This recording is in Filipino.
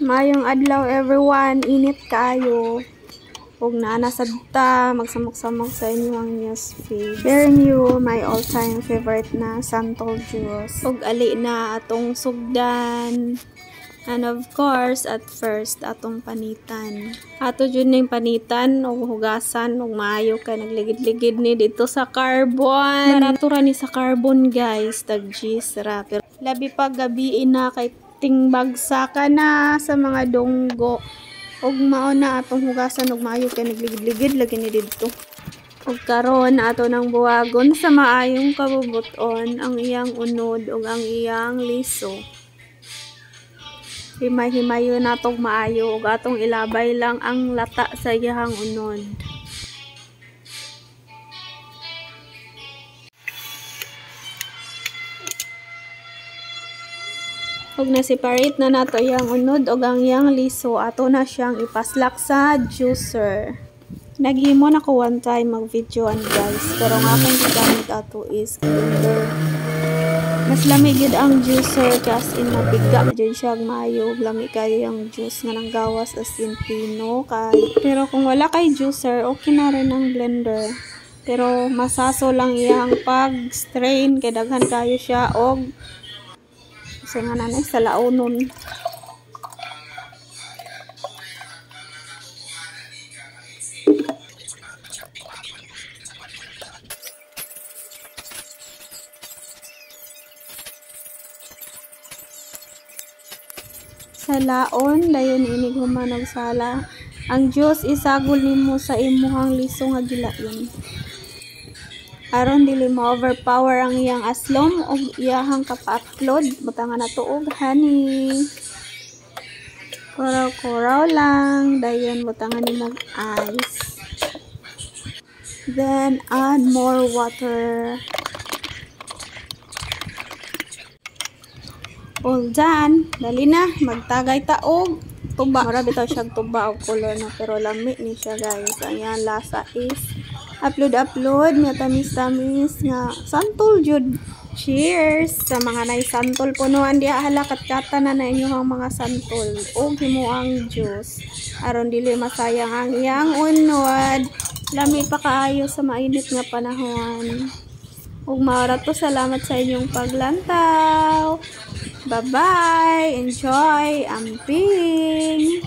Mayong adlaw everyone, init kayo. Ug naana sadta magsamok-samok sa inyong newsfeed. Sharing you my all-time favorite na santol juice. Ug ali na atong sugdan. And of course, at first, atong panitan. Ato dyan yung panitan o hugasan o maayo ka nagligid-ligid ni dito sa carbon. Maratura ni sa carbon guys, tag-G's ra. Pero labi pa gabi na kay tingbagsa ka na sa mga donggo. Og mauna atong hugasan og maayo ka nagligid-ligid lagi ni dito. Og karon ato nang buwagon sa maayong kabubuton ang iyang unod ug ang iyang liso. Himay-himayo natong maayo ug atong ilabay lang ang lata sa iyang unod. Ug na-separate na nato iyang unod ug ang iyang liso, ato na siyang ipaslak sa juicer. Naghimo na ko one time mag-videoan guys, pero ang akong gigamit ato is blender. Mas lamig yun ang juicer, just in mabiga dyan siya maayo. Lamig kayo yung juice nga nang gawas as in pino kay. Pero kung wala kay juicer, okay na rin ang blender. Pero masaso lang iyang pag-strain kay daghan kayo siya og kasi nga nanay sa launon. Sa laon dayon inig humanog sala. Ang juice isagol nimo sa imuhang liso nga gilain. Aron dili mo overpower ang iyang aslom og iyahang kapa-upload, butangan nato og honey. Kuraw-kuraw lang, dayon butangan nimo ice. Then add more water. All done. Dali na. Magtagay taog. Tuba. Mara bitaw siya tuba o color na. Pero lami ni siya guys. Ayan. Lasa is upload. May tamis-tamis nga. Santol jud. Cheers. Sa mga nay santol punuan diya halakat kata na na inyong mga santol. O himo ang juice. Aron dili masayang ang iyang unod. Lami pa kaayo sa mainit nga panahon. Ug maura to, salamat sa inyong paglantaw. Bye-bye! Enjoy! Amping!